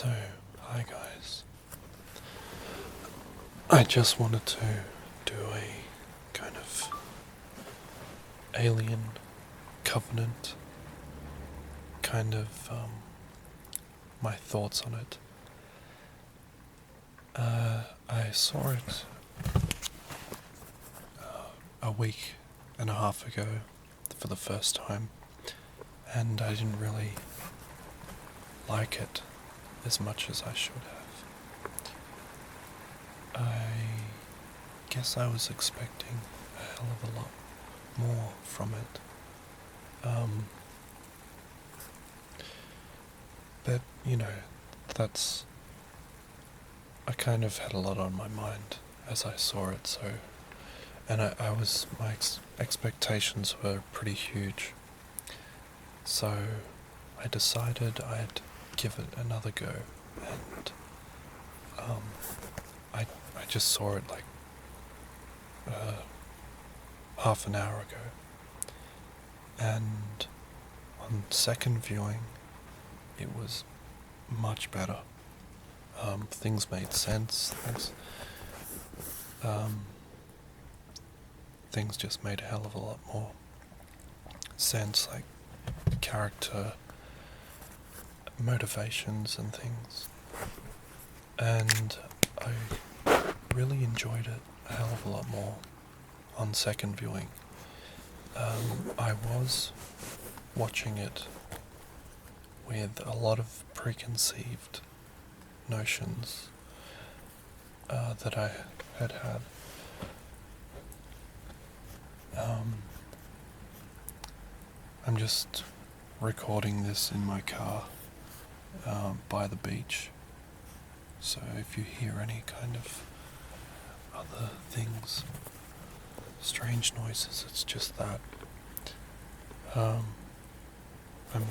So, hi guys. I just wanted to do a kind of alien covenant, kind of my thoughts on it. I saw it a week and a half ago for the first time, and I didn't really like it as much as I should have. I guess I was expecting a hell of a lot more from it. But, that's... I kind of had a lot on my mind as I saw it, so... And my expectations were pretty huge. So I decided I'd give it another go, and I just saw it like half an hour ago, and on second viewing it was much better. Things made sense. Things just made a hell of a lot more sense, like character motivations and things. And I really enjoyed it a hell of a lot more on second viewing. I was watching it with a lot of preconceived notions that I had. I'm just recording this in my car by the beach, so if you hear any kind of other things, strange noises, it's just that. I'm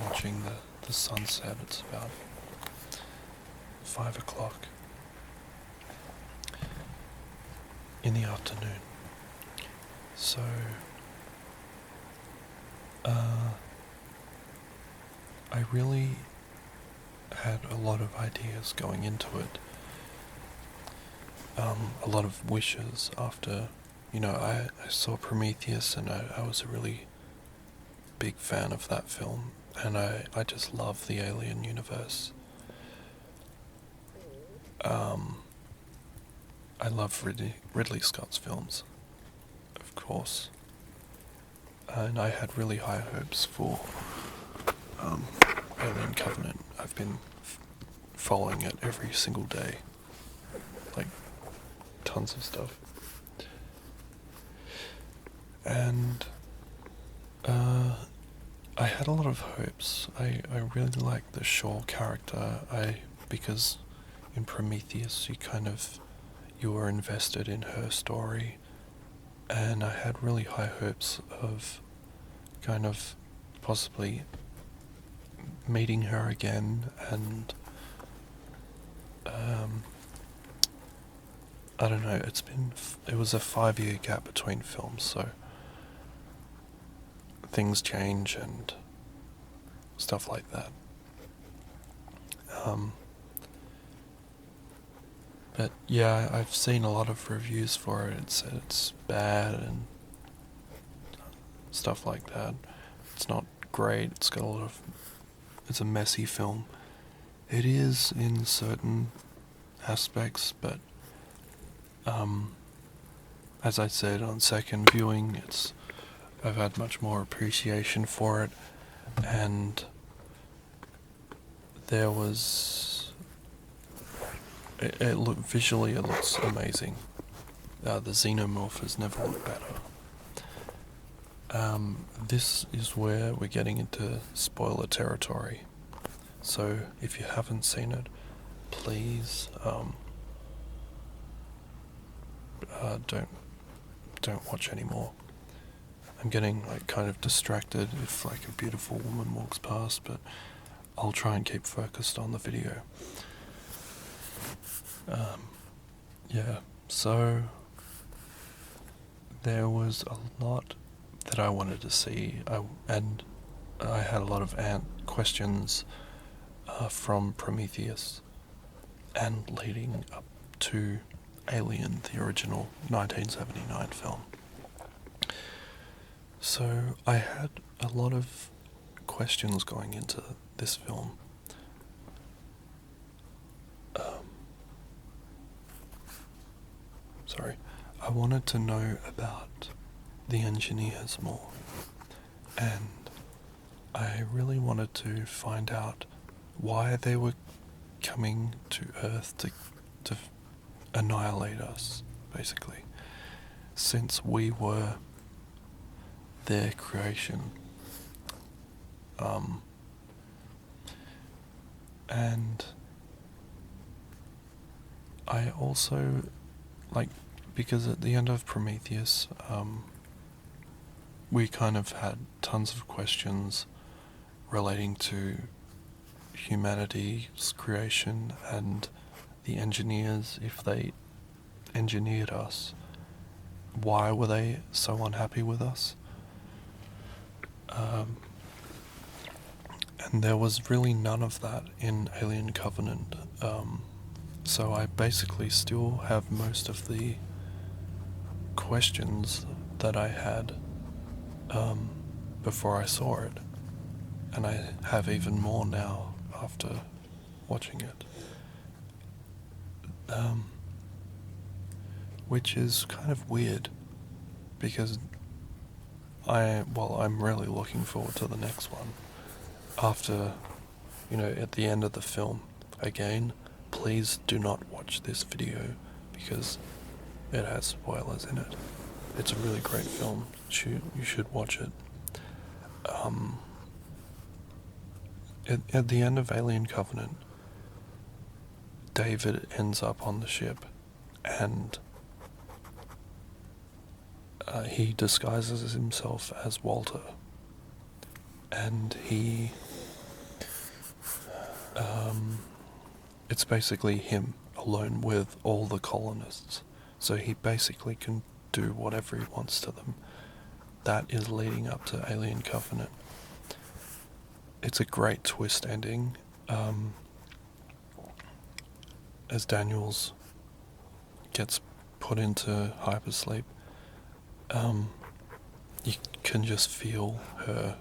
watching the sunset. It's about 5 o'clock in the afternoon. So I really had a lot of ideas going into it. A lot of wishes after, I saw Prometheus, and I was a really big fan of that film, and I just love the alien universe. I love Ridley Scott's films, of course, and I had really high hopes for Alien Covenant. I've been following it every single day, like tons of stuff, and I had a lot of hopes. I really liked the Shaw character. Because in Prometheus you were invested in her story, and I had really high hopes of kind of possibly meeting her again, and I don't know, it was a 5-year gap between films, so things change and stuff like that. But yeah, I've seen a lot of reviews for it. It said it's bad and stuff like that. It's not great. It's a messy film. It is in certain aspects, but as I said, on second viewing, I've had much more appreciation for it, and there was... Visually it looks amazing. The xenomorph has never looked better. This is where we're getting into spoiler territory. So if you haven't seen it, please don't watch anymore. I'm getting kind of distracted if a beautiful woman walks past, but I'll try and keep focused on the video. So there was a lot that I wanted to see, and I had a lot of questions from Prometheus. and leading up to Alien, the original 1979 film. So I had a lot of questions going into this film. I wanted to know about the engineers more, and I really wanted to find out why they were coming to Earth to annihilate us, basically, since we were their creation. And I also, because at the end of Prometheus, we kind of had tons of questions relating to humanity's creation and the engineers. If they engineered us, why were they so unhappy with us? And there was really none of that in Alien Covenant. So I basically still have most of the questions that I had before I saw it, and I have even more now after watching it, which is kind of weird because I'm really looking forward to the next one. After, at the end of the film, again, please do not watch this video because it has spoilers in it. It's a really great film. You should watch it. At the end of Alien Covenant, David ends up on the ship, and he disguises himself as Walter, and it's basically him alone with all the colonists, so he basically can do whatever he wants to them. That is leading up to Alien Covenant. It's a great twist ending, as Daniels gets put into hypersleep. You can just feel her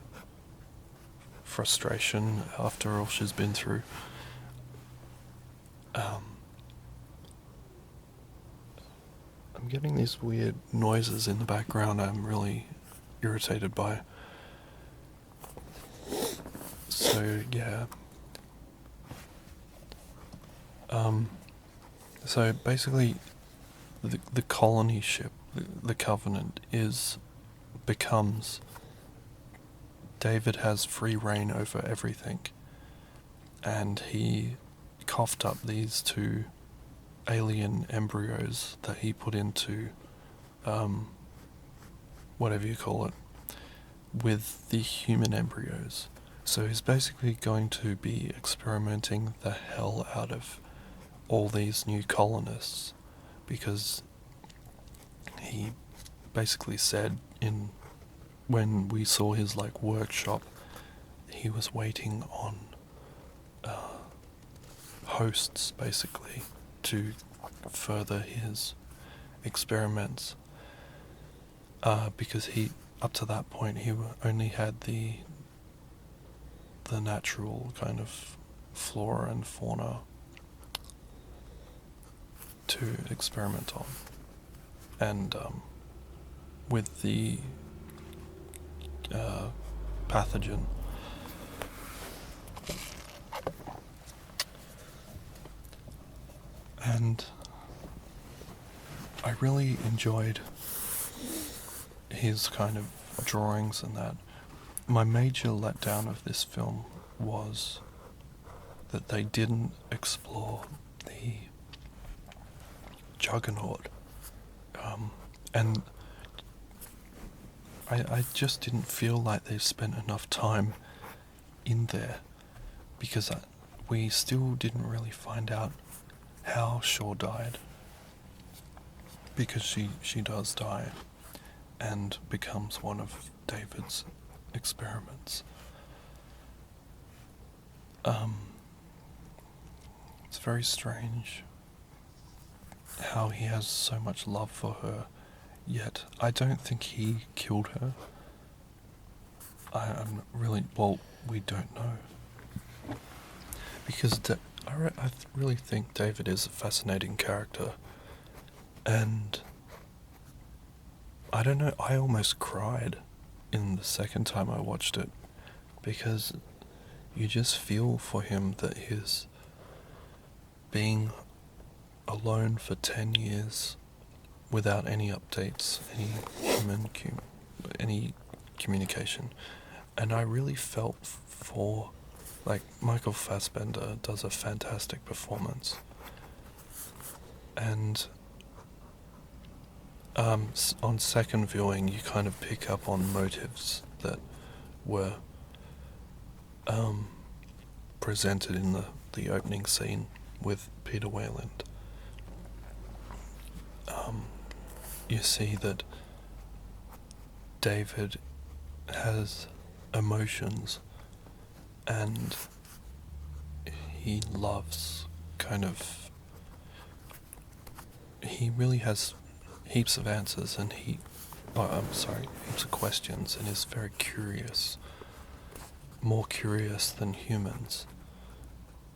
frustration after all she's been through. I'm getting these weird noises in the background I'm really irritated by. So, yeah. So basically, the colony ship, the Covenant, becomes David has free reign over everything, and he coughed up these two alien embryos that he put into, whatever you call it, with the human embryos. So he's basically going to be experimenting the hell out of all these new colonists, because he basically said when we saw his workshop, he was waiting on hosts basically to further his experiments, because up to that point he only had the natural kind of flora and fauna to experiment on, and with the pathogen. And I really enjoyed his kind of drawings and that. My major letdown of this film was that they didn't explore the Juggernaut. And I just didn't feel like they spent enough time in there, because we still didn't really find out how Shaw died, because she does die and becomes one of David's experiments. It's very strange how he has so much love for her, yet I don't think he killed her. I'm really, well, we don't know. Because I really think David is a fascinating character, and I don't know, I almost cried in the second time I watched it, because you just feel for him that his being alone for 10 years without any updates, any communication. And I really felt for, like, Michael Fassbender does a fantastic performance. And on second viewing, you kind of pick up on motives that were presented in the opening scene with Peter Wayland. You see that David has emotions, and he loves he really has heaps of answers, and heaps of questions, and is very curious, more curious than humans.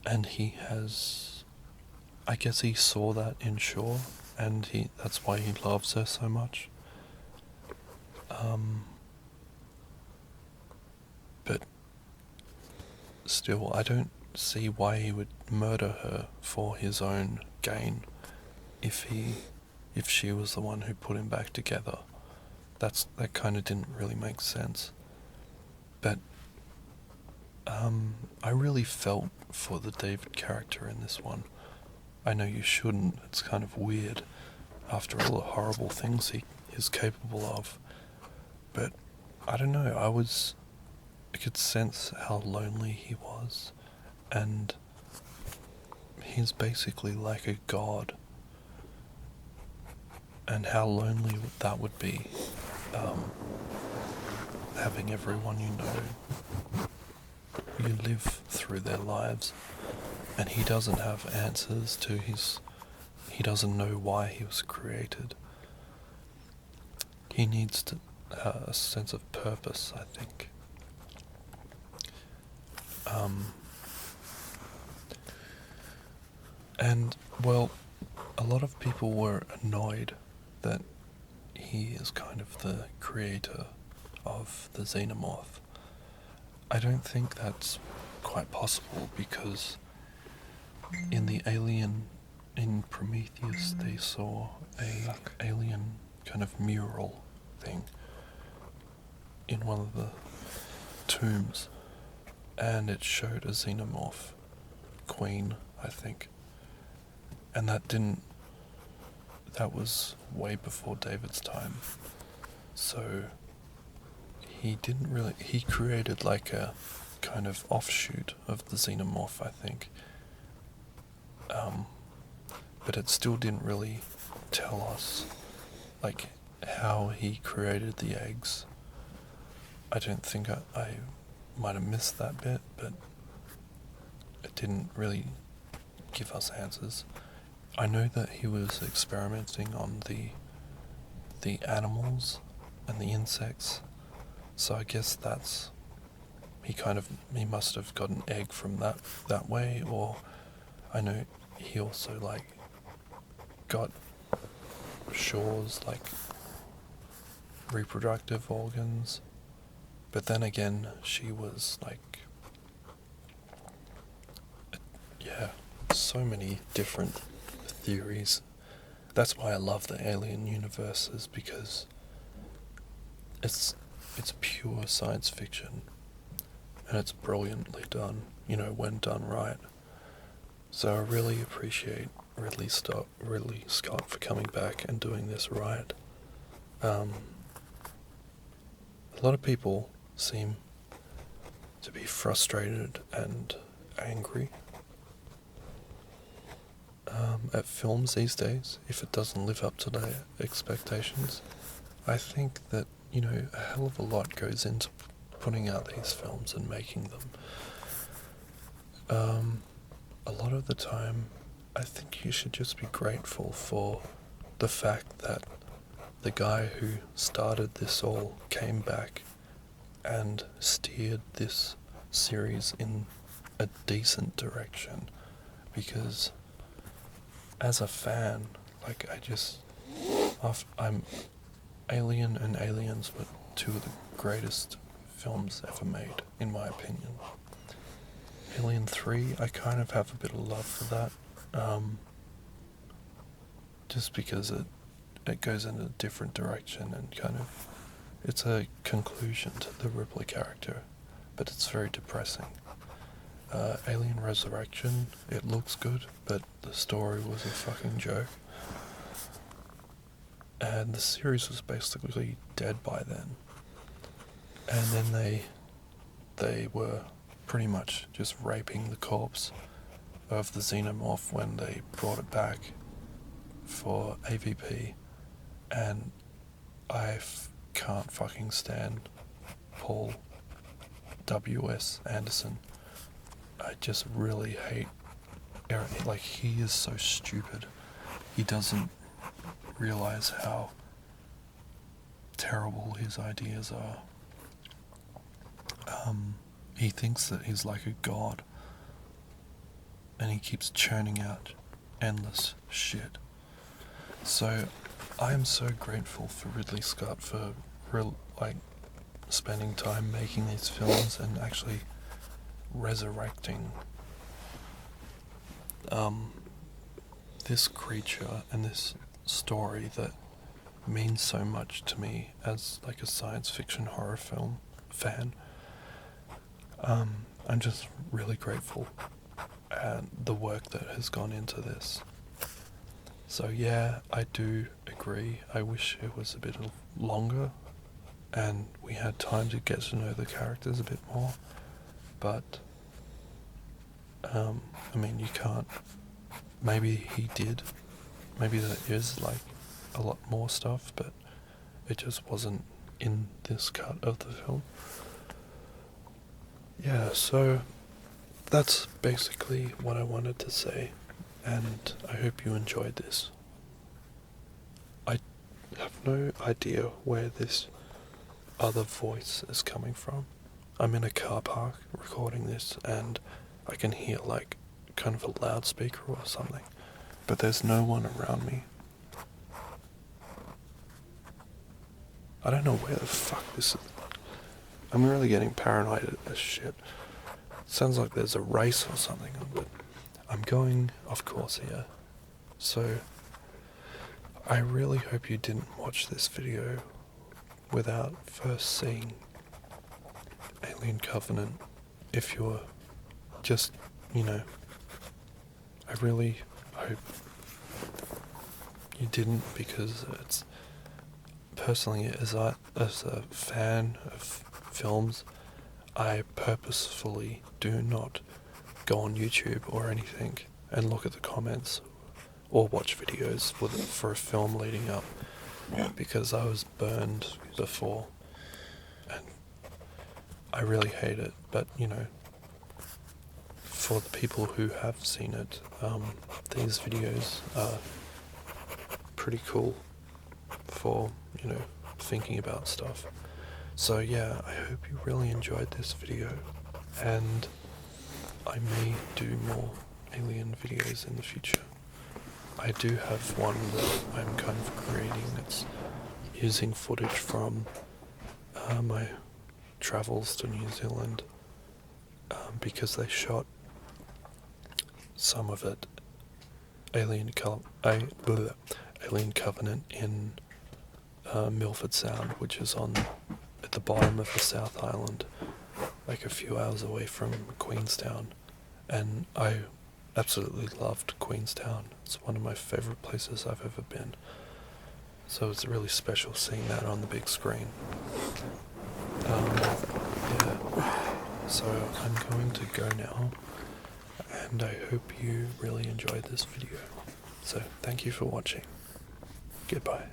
And I guess he saw that in Shaw, and that's why he loves her so much. But still, I don't see why he would murder her for his own gain if she was the one who put him back together. That kind of didn't really make sense. But I really felt for the David character in this one. I know you shouldn't, it's kind of weird after all the horrible things he is capable of. But I don't know, I could sense how lonely he was, and he's basically like a god, and how lonely that would be, having everyone you live through their lives, and he doesn't have answers to he doesn't know why he was created. He needs a sense of purpose, I think. And, well, a lot of people were annoyed that he is kind of the creator of the xenomorph. I don't think that's quite possible, because in Prometheus, they saw a alien kind of mural thing in one of the tombs, and it showed a xenomorph queen, I think. And that was way before David's time. So he created like a kind of offshoot of the xenomorph, I think. But it still didn't really tell us, like, how he created the eggs. I don't think I might have missed that bit, but it didn't really give us answers. I know that he was experimenting on the animals and the insects, so I guess he must have got an egg from that way, or I know he also, like, got Shaw's, like, reproductive organs, but then again, she was, like, yeah, so many different theories. That's why I love the Alien universes, because it's pure science fiction, and it's brilliantly done, when done right. So I really appreciate Ridley Scott for coming back and doing this right. A lot of people seem to be frustrated and angry at films these days if it doesn't live up to their expectations. I think that, a hell of a lot goes into putting out these films and making them. a lot of the time, I think you should just be grateful for the fact that the guy who started this all came back and steered this series in a decent direction, because as a fan, like I'm Alien and Aliens were two of the greatest films ever made, in my opinion. Alien 3, I kind of have a bit of love for that, just because it goes in a different direction and kind of, it's a conclusion to the Ripley character, but it's very depressing. Alien Resurrection, it looks good, but the story was a fucking joke. And the series was basically dead by then. And then they were pretty much just raping the corpse of the xenomorph when they brought it back for AVP. And I can't fucking stand Paul W.S. Anderson. I just really hate Aaron. Like, he is so stupid. He doesn't realize how terrible his ideas are. He thinks that he's like a god, and he keeps churning out endless shit. So I am so grateful for Ridley Scott for spending time making these films and actually resurrecting this creature and this story that means so much to me as like a science fiction horror film fan. I'm just really grateful at the work that has gone into this. So yeah, I do agree. I wish it was a bit longer and we had time to get to know the characters a bit more. But, I mean, you can't. Maybe he did. Maybe there is like a lot more stuff, but it just wasn't in this cut of the film. Yeah, so that's basically what I wanted to say, and I hope you enjoyed this. I have no idea where this other voice is coming from. I'm in a car park recording this, and I can hear like kind of a loudspeaker or something, but there's no one around me. I don't know where the fuck this is. I'm really getting paranoid at this shit. Sounds like there's a race or something, but I'm going off course here. So I really hope you didn't watch this video without first seeing Alien Covenant. If you're just, I really hope you didn't, because it's personally, as a fan of films, I purposefully do not go on YouTube or anything and look at the comments or watch videos for a film leading up, because I was burned before and I really hate it. But for the people who have seen it, these videos are pretty cool for thinking about stuff. So yeah, I hope you really enjoyed this video, and I may do more Alien videos in the future. I do have one that I'm kind of creating. It's using footage from my travels to New Zealand, because they shot some of it Alien Covenant in Milford Sound, which is at the bottom of the South Island, like a few hours away from Queenstown. And I absolutely loved Queenstown. It's one of my favourite places I've ever been. So it's really special seeing that on the big screen. Yeah. So I'm going to go now, and I hope you really enjoyed this video. So thank you for watching. Goodbye.